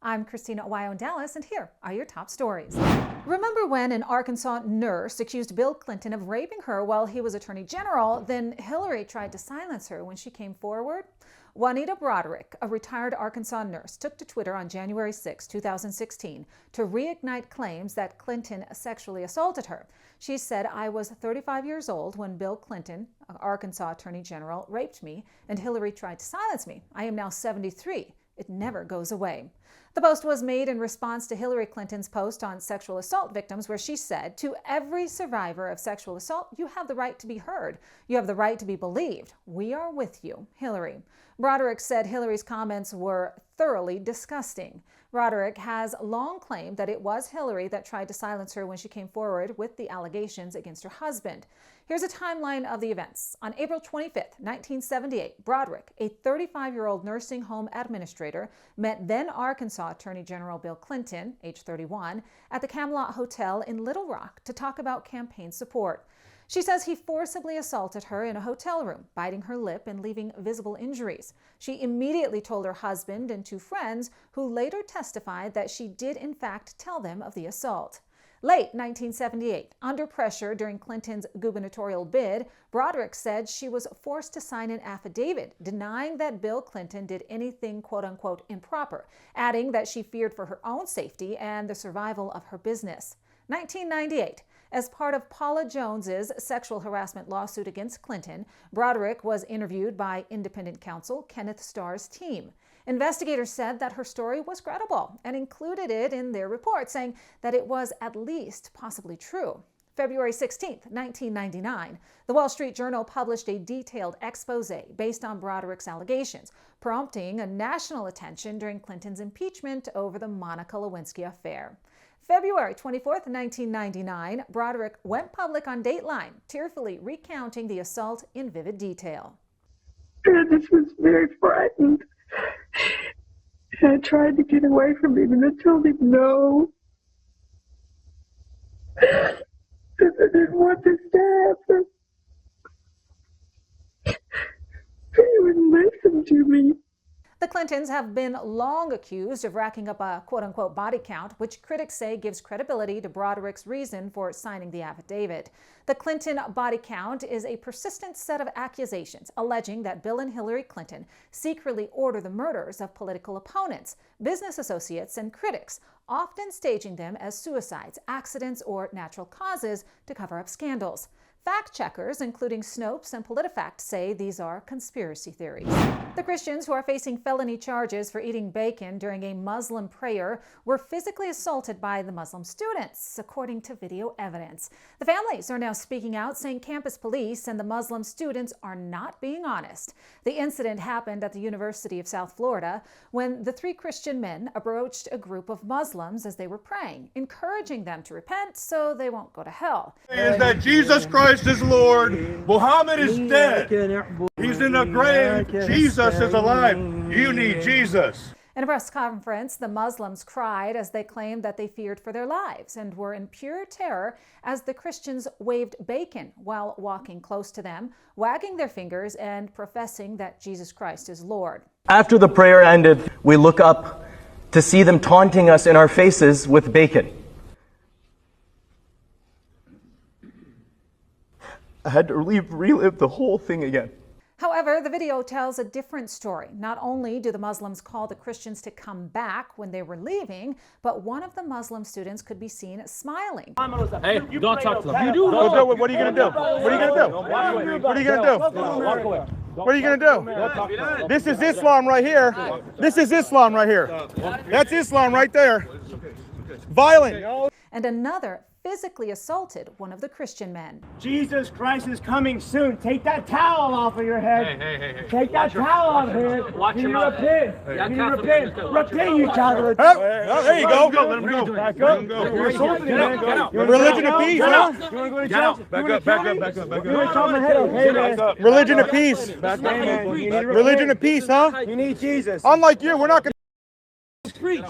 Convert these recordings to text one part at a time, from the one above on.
I'm Christina Aguayo in Dallas, and here are your top stories. Remember when an Arkansas nurse accused Bill Clinton of raping her while he was Attorney General, then Hillary tried to silence her when she came forward? Juanita Broderick, a retired Arkansas nurse, took to Twitter on January 6, 2016 to reignite claims that Clinton sexually assaulted her. She said, "I was 35 years old when Bill Clinton, Arkansas Attorney General, raped me, and Hillary tried to silence me. I am now 73. It never goes away." The post was made in response to Hillary Clinton's post on sexual assault victims, where she said, "To every survivor of sexual assault, you have the right to be heard. You have the right to be believed. We are with you, Hillary." Broderick said Hillary's comments were thoroughly disgusting. Broderick has long claimed that it was Hillary that tried to silence her when she came forward with the allegations against her husband. Here's a timeline of the events. On April 25, 1978, Broderick, a 35-year-old nursing home administrator, met then Arkansas Attorney General Bill Clinton, age 31, at the Camelot Hotel in Little Rock to talk about campaign support. She says he forcibly assaulted her in a hotel room, biting her lip and leaving visible injuries. She immediately told her husband and two friends, who later testified that she did in fact tell them of the assault. Late 1978, under pressure during Clinton's gubernatorial bid, Broderick said she was forced to sign an affidavit denying that Bill Clinton did anything quote-unquote improper, adding that she feared for her own safety and the survival of her business. 1998. As part of Paula Jones's sexual harassment lawsuit against Clinton, Broderick was interviewed by independent counsel Kenneth Starr's team. Investigators said that her story was credible and included it in their report, saying that it was at least possibly true. February 16, 1999, the Wall Street Journal published a detailed expose based on Broderick's allegations, prompting a national attention during Clinton's impeachment over the Monica Lewinsky affair. February 24, 1999, Broderick went public on Dateline, tearfully recounting the assault in vivid detail. I just was very frightened. I tried to get away from him, and I told him no. Because I didn't want this to happen. But he wouldn't listen to me. The Clintons have been long accused of racking up a quote-unquote body count, which critics say gives credibility to Broderick's reason for signing the affidavit. The Clinton body count is a persistent set of accusations alleging that Bill and Hillary Clinton secretly order the murders of political opponents, business associates, and critics, often staging them as suicides, accidents, or natural causes to cover up scandals. Fact-checkers, including Snopes and PolitiFact, say these are conspiracy theories. The Christians who are facing felony charges for eating bacon during a Muslim prayer were physically assaulted by the Muslim students, according to video evidence. The families are now speaking out, saying campus police and the Muslim students are not being honest. The incident happened at the University of South Florida when the three Christian men approached a group of Muslims as they were praying, encouraging them to repent so they won't go to hell. Is that Jesus Christ is Lord, Muhammad is dead, he's in the grave, Jesus is alive, you need Jesus. In a press conference, the Muslims cried as they claimed that they feared for their lives and were in pure terror as the Christians waved bacon while walking close to them, wagging their fingers and professing that Jesus Christ is Lord. After the prayer ended, we look up to see them taunting us in our faces with bacon. I had to relive the whole thing again. However, the video tells a different story. Not only do the Muslims call the Christians to come back when they were leaving, but one of the Muslim students could be seen smiling. Hey, don't talk to them. You do. What are you going to do? What are you going to do? What are you going to do? What are you going to do? This is Islam right here. This is Islam right here. That's Islam right there. Violent. And another physically assaulted one of the Christian men. Jesus Christ is coming soon. Take that towel off of your head. Hey. Take that towel off of your head. Watch your mouth. Repent. Repent, you child. There you go. Let him go. Back up. You're assaulting me, man. Religion of peace, huh? You want to go to Get out. church? Back up. You want to chop my head off? Hey, man. Religion of peace. Religion Religion of peace, huh? You need Jesus. Unlike you, we're not going Preach.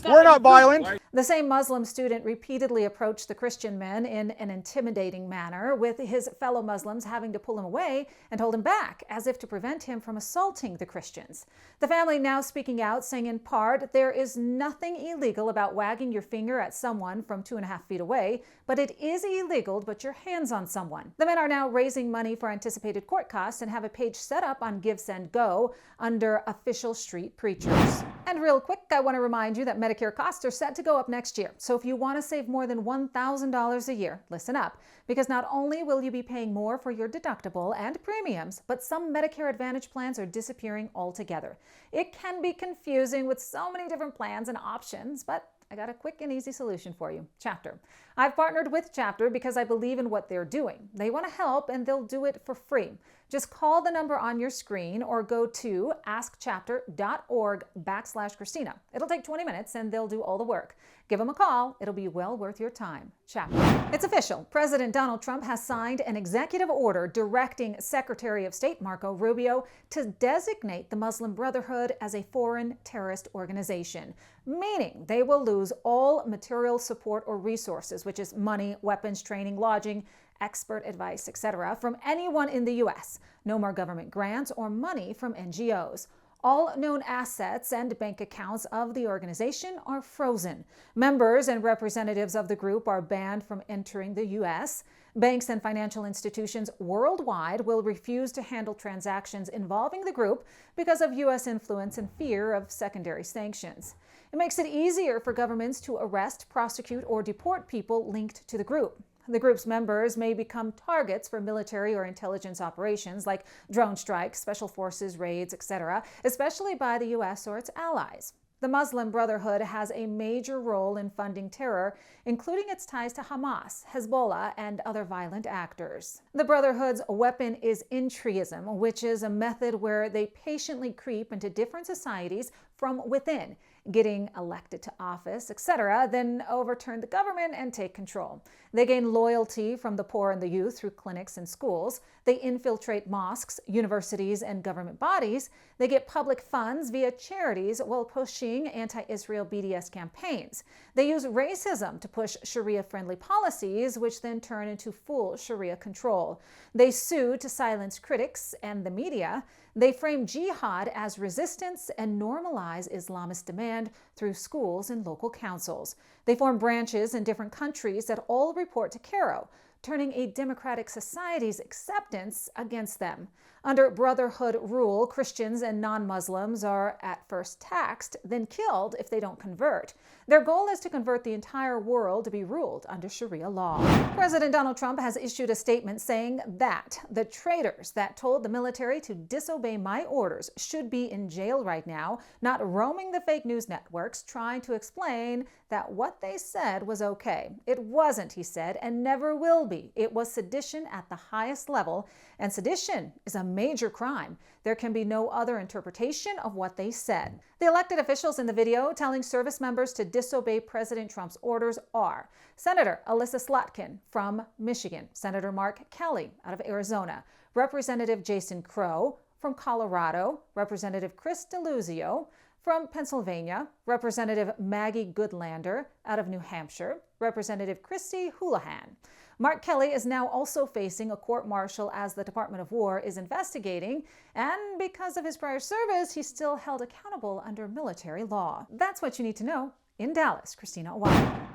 We're not violent. The same Muslim student repeatedly approached the Christian men in an intimidating manner, with his fellow Muslims having to pull him away and hold him back, as if to prevent him from assaulting the Christians. The family now speaking out, saying in part, there is nothing illegal about wagging your finger at someone from 2.5 feet away, but it is illegal to put your hands on someone. The men are now raising money for anticipated court costs and have a page set up on Give, Send, Go under Official Street Preachers. And real quick, I want to remind you that Medicare costs are set to go up next year. So if you want to save more than $1,000 a year, listen up, because not only will you be paying more for your deductible and premiums, but some Medicare Advantage plans are disappearing altogether. It can be confusing with so many different plans and options, but I got a quick and easy solution for you. Chapter. I've partnered with Chapter because I believe in what they're doing. They want to help and they'll do it for free. Just call the number on your screen or go to askchapter.org/Christina. It'll take 20 minutes and they'll do all the work. Give them a call. It'll be well worth your time. Chapter. It's official. President Donald Trump has signed an executive order directing Secretary of State Marco Rubio to designate the Muslim Brotherhood as a foreign terrorist organization, meaning they will lose all material support or resources, which is money, weapons, training, lodging, expert advice, etc., from anyone in the U.S. No more government grants or money from NGOs. All known assets and bank accounts of the organization are frozen. Members and representatives of the group are banned from entering the U.S. Banks and financial institutions worldwide will refuse to handle transactions involving the group because of U.S. influence and fear of secondary sanctions. It makes it easier for governments to arrest, prosecute, or deport people linked to the group. The group's members may become targets for military or intelligence operations like drone strikes, special forces, raids, etc., especially by the U.S. or its allies. The Muslim Brotherhood has a major role in funding terror, including its ties to Hamas, Hezbollah, and other violent actors. The Brotherhood's weapon is entryism, which is a method where they patiently creep into different societies from within, getting elected to office, etc., then overturn the government and take control. They gain loyalty from the poor and the youth through clinics and schools. They infiltrate mosques, universities, and government bodies. They get public funds via charities while pushing anti-Israel BDS campaigns. They use racism to push Sharia-friendly policies, which then turn into full Sharia control. They sue to silence critics and the media. They frame jihad as resistance and normalize Islamist demand through schools and local councils. They form branches in different countries that all report to Cairo, turning a democratic society's acceptance against them. Under Brotherhood rule, Christians and non-Muslims are at first taxed, then killed if they don't convert. Their goal is to convert the entire world to be ruled under Sharia law. President Donald Trump has issued a statement saying that the traitors that told the military to disobey my orders should be in jail right now, not roaming the fake news networks trying to explain that what they said was okay. It wasn't, he said, and never will be. It was sedition at the highest level, and sedition is a major crime. There can be no other interpretation of what they said. The elected officials in the video telling service members to disobey President Trump's orders are Senator Alyssa Slotkin from Michigan, Senator Mark Kelly out of Arizona, Representative Jason Crow from Colorado, Representative Chris DeLuzio from Pennsylvania, Representative Maggie Goodlander out of New Hampshire, Representative Christi Houlihan. Mark Kelly is now also facing a court-martial as the Department of War is investigating, and because of his prior service, he's still held accountable under military law. That's what you need to know. In Dallas, Christina Aguayo.